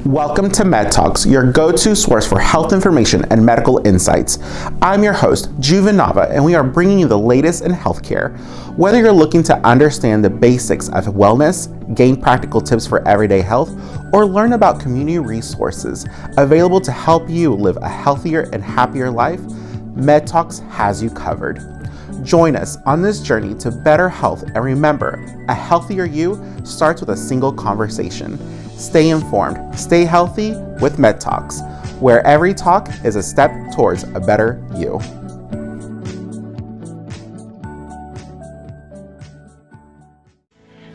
Welcome to MedTalks, your go-to source for health information and medical insights. I'm your host, Juvenava, and we are bringing you the latest in healthcare. Whether you're looking to understand the basics of wellness, gain practical tips for everyday health, or learn about community resources available to help you live a healthier and happier life, MedTalks has you covered. Join us on this journey to better health, and remember, a healthier you starts with a single conversation. Stay informed, stay healthy with MedTalks, where every talk is a step towards a better you.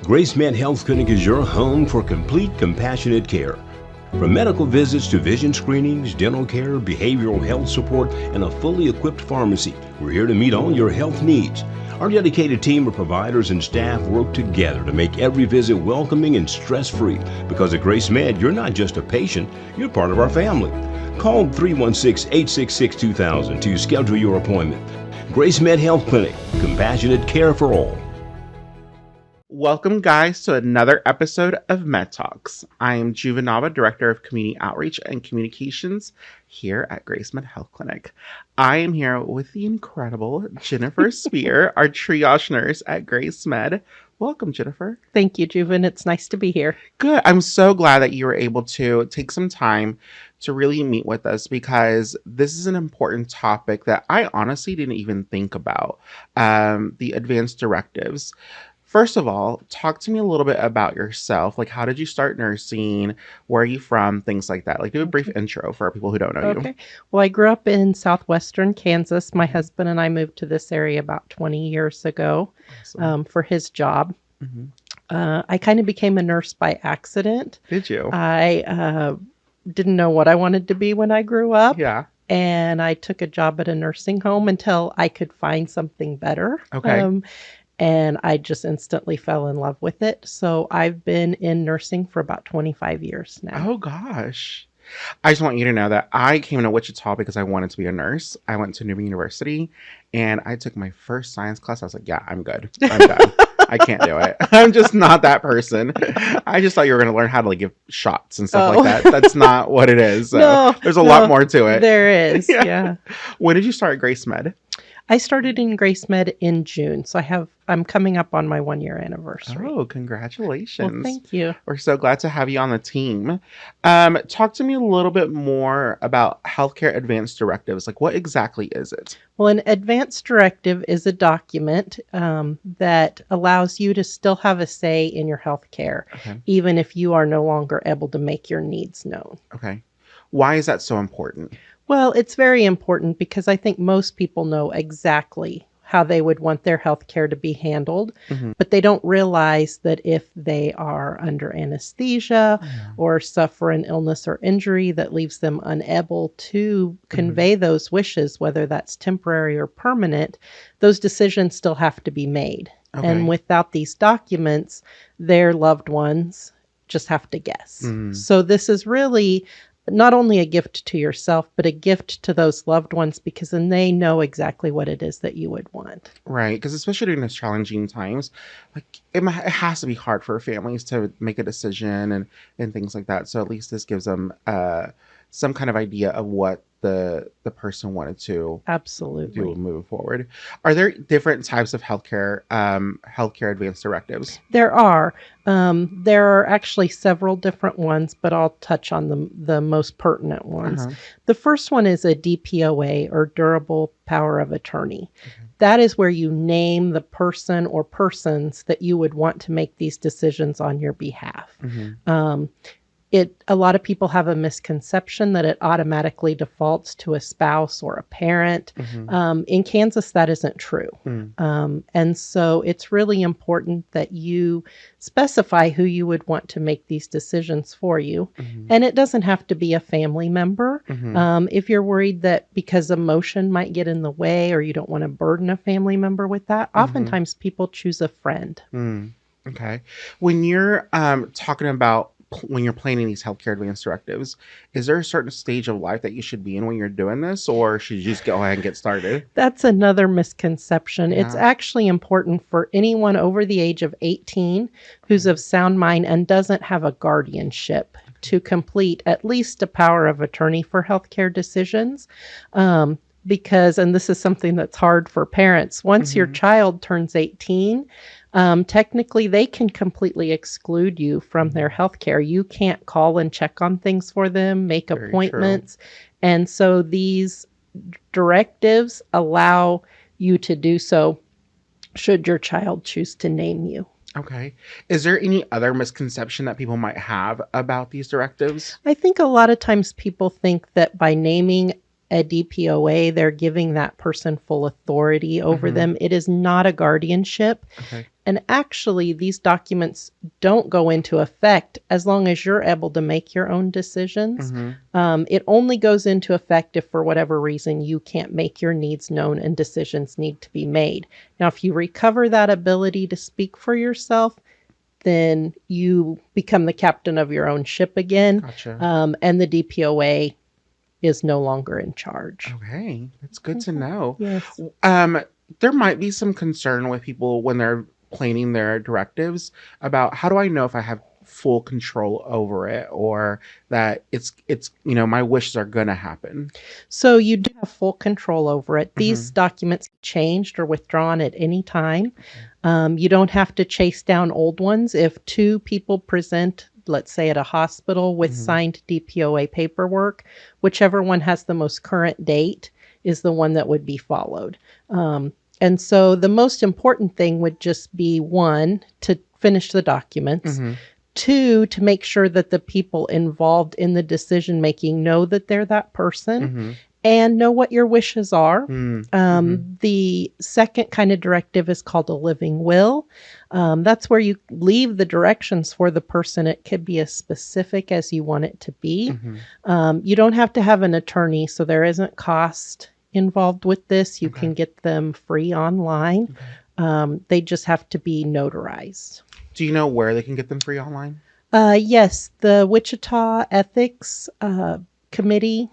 GraceMed Health Clinic is your home for complete compassionate care. From medical visits to vision screenings, dental care, behavioral health support, and a fully equipped pharmacy, we're here to meet all your health needs. Our dedicated team of providers and staff work together to make every visit welcoming and stress-free. Because at GraceMed, you're not just a patient, you're part of our family. Call 316-866-2000 to schedule your appointment. GraceMed Health Clinic, compassionate care for all. Welcome, guys, to another episode of MedTalks. I am Juvenava, Director of Community Outreach and Communications here at GraceMed Health Clinic. I am here with the incredible Jennifer Speer, our triage nurse at GraceMed. Welcome, Jennifer. Thank you, Juven. It's nice to be here. Good. I'm so glad that you were able to take some time to really meet with us, because this is an important topic that I honestly didn't even think about, the advanced directives. First of all, talk to me a little bit about yourself. Like, how did you start nursing? Where are you from? Things like that. Like, do a brief intro for people who don't know you. Okay. Well, I grew up in southwestern Kansas. My husband and I moved to this area about 20 years ago for his job. Mm-hmm. I kind of became a nurse by accident. Did you? I didn't know what I wanted to be when I grew up. Yeah. And I took a job at a nursing home until I could find something better. Okay. And I just instantly fell in love with it. So I've been in nursing for about 25 years now. Oh, gosh. I just want you to know that I came to Wichita because I wanted to be a nurse. I went to Newman University and I took my first science class. I was like, yeah, I'm good. I'm done. I can't do it. I'm just not that person. I just thought you were going to learn how to give shots and stuff like that. That's not what it is. So there's a lot more to it. There is. Yeah. When did you start GraceMed? I started in GraceMed in June, so I'm coming up on my 1-year anniversary. Oh, congratulations. Well, thank you. We're so glad to have you on the team. Talk to me a little bit more about healthcare advanced directives. Like, what exactly is it? Well, an advanced directive is a document that allows you to still have a say in your healthcare, even if you are no longer able to make your needs known. Okay. Why is that so important? Well, it's very important because I think most people know exactly how they would want their health care to be handled, but they don't realize that if they are under anesthesia or suffer an illness or injury that leaves them unable to convey those wishes, whether that's temporary or permanent, those decisions still have to be made. Okay. And without these documents, their loved ones just have to guess. So this is really not only a gift to yourself, but a gift to those loved ones, because then they know exactly what it is that you would want. Right. Because especially during these challenging times, like it has to be hard for families to make a decision and things like that. So at least this gives them some kind of idea of what the person wanted to do moving forward. Are there different types of healthcare advanced directives? There are. There are actually several different ones, but I'll touch on the most pertinent ones. The first one is a DPOA, or Durable Power of Attorney. That is where you name the person or persons that you would want to make these decisions on your behalf. A lot of people have a misconception that it automatically defaults to a spouse or a parent. In Kansas, that isn't true. And so it's really important that you specify who you would want to make these decisions for you. And it doesn't have to be a family member. If you're worried that because emotion might get in the way, or you don't want to burden a family member with that, oftentimes people choose a friend. Okay. When you're talking about when you're planning these healthcare advance directives, is there a certain stage of life that you should be in when you're doing this, or should you just go ahead and get started? That's another misconception. It's Yeah. actually important for anyone over the age of 18 who's of sound mind and doesn't have a guardianship to complete at least a power of attorney for healthcare decisions. Because, and this is something that's hard for parents, once your child turns 18, technically they can completely exclude you from their health care. You can't call and check on things for them, make Very appointments. And so these directives allow you to do so should your child choose to name you. Okay. Is there any other misconception that people might have about these directives? I think a lot of times people think that by naming a DPOA, they're giving that person full authority over them. It is not a guardianship. Okay. And actually, these documents don't go into effect as long as you're able to make your own decisions. It only goes into effect if, for whatever reason, you can't make your needs known and decisions need to be made. Now, if you recover that ability to speak for yourself, then you become the captain of your own ship again. Gotcha. And the DPOA is no longer in charge. Okay. That's good to know. Yes. There might be some concern with people when they're planning their directives about how do I know if I have full control over it, or that it's my wishes are going to happen. So you do have full control over it. These documents changed or withdrawn at any time. You don't have to chase down old ones. If two people present, let's say at a hospital, with signed DPOA paperwork, whichever one has the most current date is the one that would be followed. And so the most important thing would just be, one, to finish the documents. Two, to make sure that the people involved in the decision making know that they're that person and know what your wishes are. The second kind of directive is called a living will. That's where you leave the directions for the person. It could be as specific as you want it to be. You don't have to have an attorney, so there isn't cost involved with this. You can get them free online. They just have to be notarized. Do you know where they can get them free online? Yes, the Wichita Ethics Committee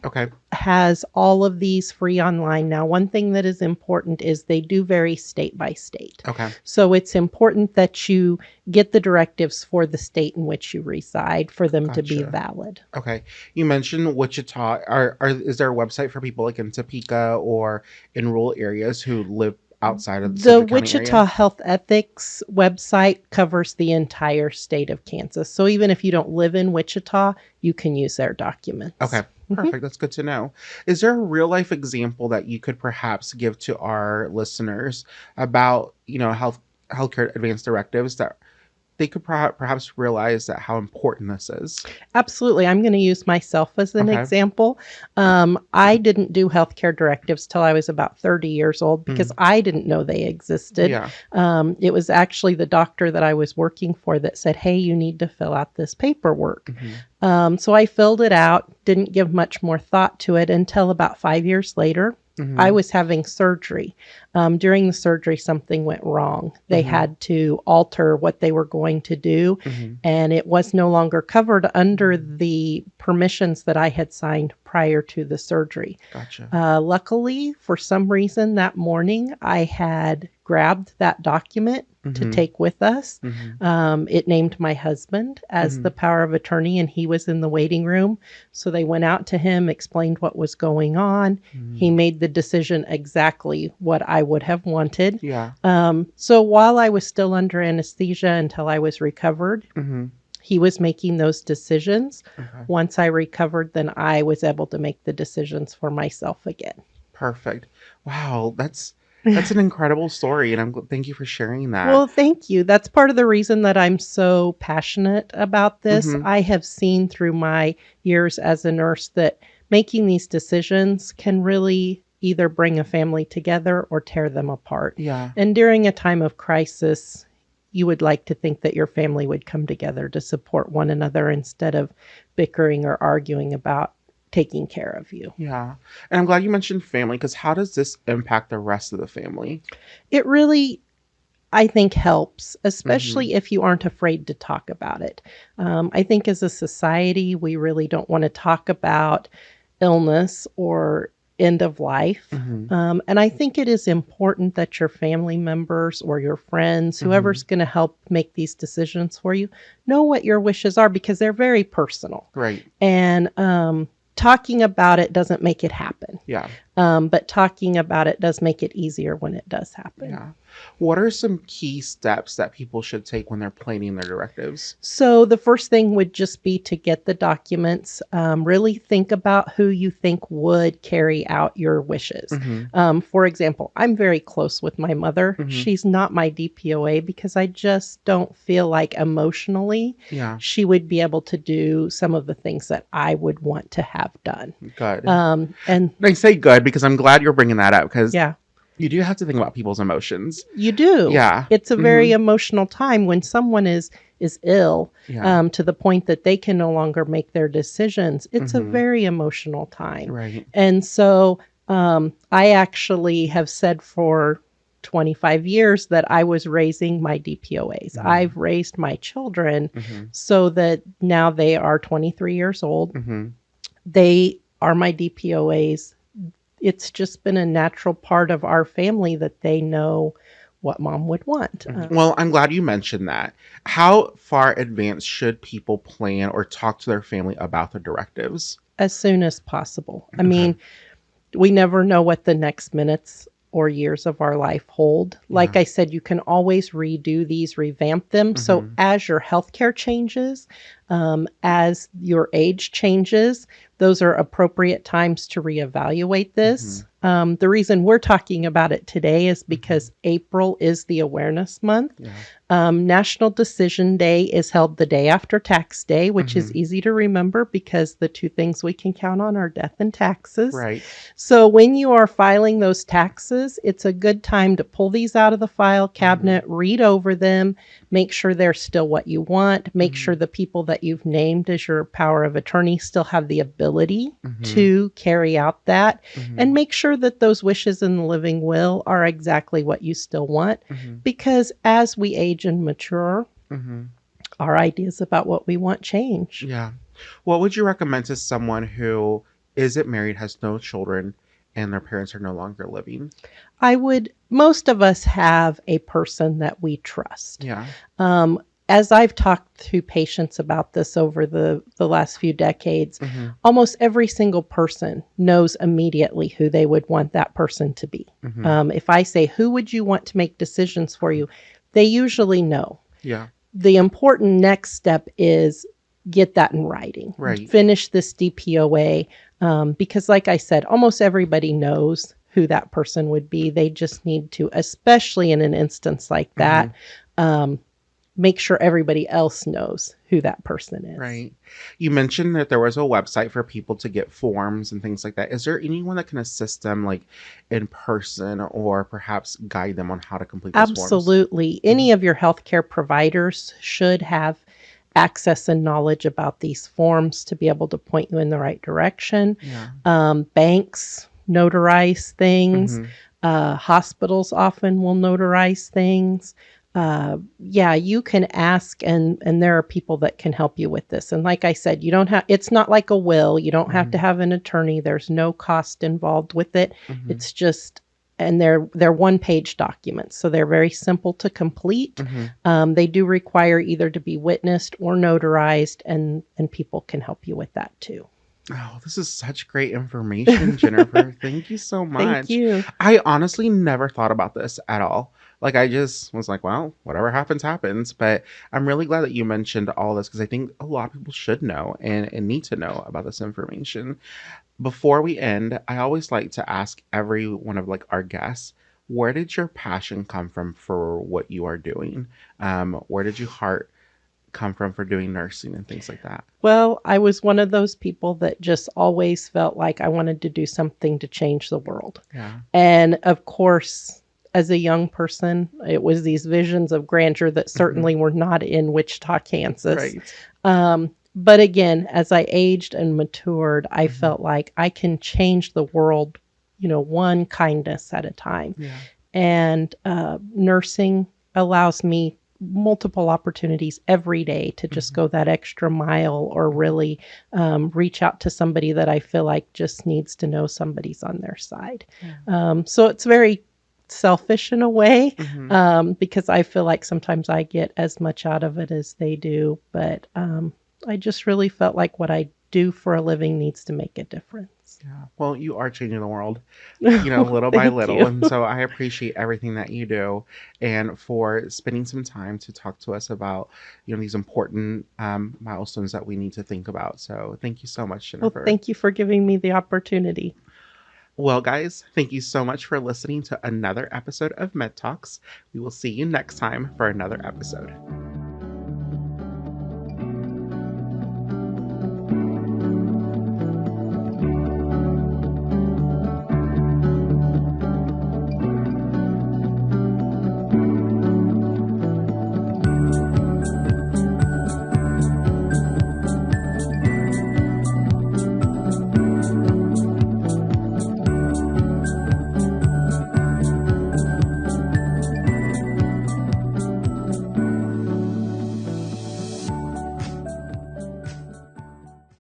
has all of these free online. Now, one thing that is important is they do vary state by state. So it's important that you get the directives for the state in which you reside for them to be valid. Okay. You mentioned Wichita. Is there a website for people like in Topeka or in rural areas who live outside of the Wichita Health Ethics website covers the entire state of Kansas. So even if you don't live in Wichita, you can use their documents. Okay, perfect. That's good to know. Is there a real life example that you could perhaps give to our listeners about, healthcare advance directives that they could perhaps realize that how important this is? Absolutely. I'm going to use myself as an example. I didn't do healthcare directives till I was about 30 years old because I didn't know they existed. It was actually the doctor that I was working for that said, hey, you need to fill out this paperwork. So I filled it out, didn't give much more thought to it until about 5 years later. I was having surgery. During the surgery, something went wrong. They had to alter what they were going to do, and it was no longer covered under the permissions that I had signed prior to the surgery. Luckily, for some reason that morning, I had grabbed that document to take with us. It named my husband as the power of attorney, and he was in the waiting room. So they went out to him, explained what was going on. He made the decision exactly what I would have wanted. So while I was still under anesthesia until I was recovered, he was making those decisions. Once I recovered, then I was able to make the decisions for myself again. Perfect. Wow, that's an incredible story, and thank you for sharing that. Well, thank you. That's part of the reason that I'm so passionate about this. I have seen through my years as a nurse that making these decisions can really either bring a family together or tear them apart. And during a time of crisis, you would like to think that your family would come together to support one another instead of bickering or arguing about taking care of you. And I'm glad you mentioned family, because how does this impact the rest of the family? It really I think helps, especially if you aren't afraid to talk about it. I think as a society, we really don't want to talk about illness or end of life. And I think it is important that your family members or your friends, whoever's going to help make these decisions for you, know what your wishes are because they're very personal. Right. And talking about it doesn't make it happen. Yeah. But talking about it does make it easier when it does happen. Yeah. What are some key steps that people should take when they're planning their directives? So the first thing would just be to get the documents. Really think about who you think would carry out your wishes. For example, I'm very close with my mother. She's not my DPOA because I just don't feel like emotionally she would be able to do some of the things that I would want to have done. Good. And I say good because I'm glad you're bringing that up because yeah. you do have to think about people's emotions. You do. Yeah. It's a very emotional time when someone is ill to the point that they can no longer make their decisions. It's a very emotional time. Right. And so I actually have said for 25 years that I was raising my DPOAs. I've raised my children so that now they are 23 years old. They are my DPOAs. It's just been a natural part of our family that they know what mom would want. Well, I'm glad you mentioned that. How far advanced should people plan or talk to their family about the directives? As soon as possible. I mean, we never know what the next minutes or years of our life hold. Like I said, you can always redo these, revamp them. So as your healthcare changes, as your age changes, those are appropriate times to reevaluate this. The reason we're talking about it today is because April is the awareness month. National Decision Day is held the day after Tax Day, which is easy to remember because the two things we can count on are death and taxes. Right. So when you are filing those taxes, it's a good time to pull these out of the file cabinet, read over them, make sure they're still what you want, make sure the people that you've named as your power of attorney still have the ability to carry out that, and make sure that those wishes in the living will are exactly what you still want. Because as we age and mature, our ideas about what we want change. Yeah. What would you recommend to someone who isn't married, has no children, and their parents are no longer living? Most of us have a person that we trust. Yeah. As I've talked to patients about this over the last few decades, almost every single person knows immediately who they would want that person to be. If I say, who would you want to make decisions for you? They usually know. Yeah. The important next step is get that in writing. Right. Finish this DPOA. Because like I said, almost everybody knows who that person would be. They just need to, especially in an instance like that, make sure everybody else knows who that person is. Right. You mentioned that there was a website for people to get forms and things like that. Is there anyone that can assist them like in person or perhaps guide them on how to complete those forms? Absolutely. Any of your healthcare providers should have access and knowledge about these forms to be able to point you in the right direction. Banks notarize things. Hospitals often will notarize things. You can ask and there are people that can help you with this. And like I said, it's not like a will. You don't have to have an attorney. There's no cost involved with it. It's just, and they're one-page documents. So they're very simple to complete. They do require either to be witnessed or notarized, and people can help you with that too. Oh, this is such great information, Jennifer. Thank you so much. Thank you. I honestly never thought about this at all. Like, I just was like, well, whatever happens, happens. But I'm really glad that you mentioned all this because I think a lot of people should know and need to know about this information. Before we end, I always like to ask every one of like our guests, where did your passion come from for what you are doing? Where did your heart come from for doing nursing and things like that? Well, I was one of those people that just always felt like I wanted to do something to change the world. And of course, as a young person, it was these visions of grandeur that certainly were not in Wichita, Kansas. But again, as I aged and matured, I felt like I can change the world, one kindness at a time. And nursing allows me multiple opportunities every day to just go that extra mile or really reach out to somebody that I feel like just needs to know somebody's on their side. So it's very selfish in a way, because I feel like sometimes I get as much out of it as they do. But I just really felt like what I do for a living needs to make a difference. Yeah. Well, you are changing the world, little by Thank little. you. And so I appreciate everything that you do and for spending some time to talk to us about, these important milestones that we need to think about. So thank you so much, Well, Jennifer. thank you for giving me the opportunity. Well, guys, thank you so much for listening to another episode of MedTalks. We will see you next time for another episode.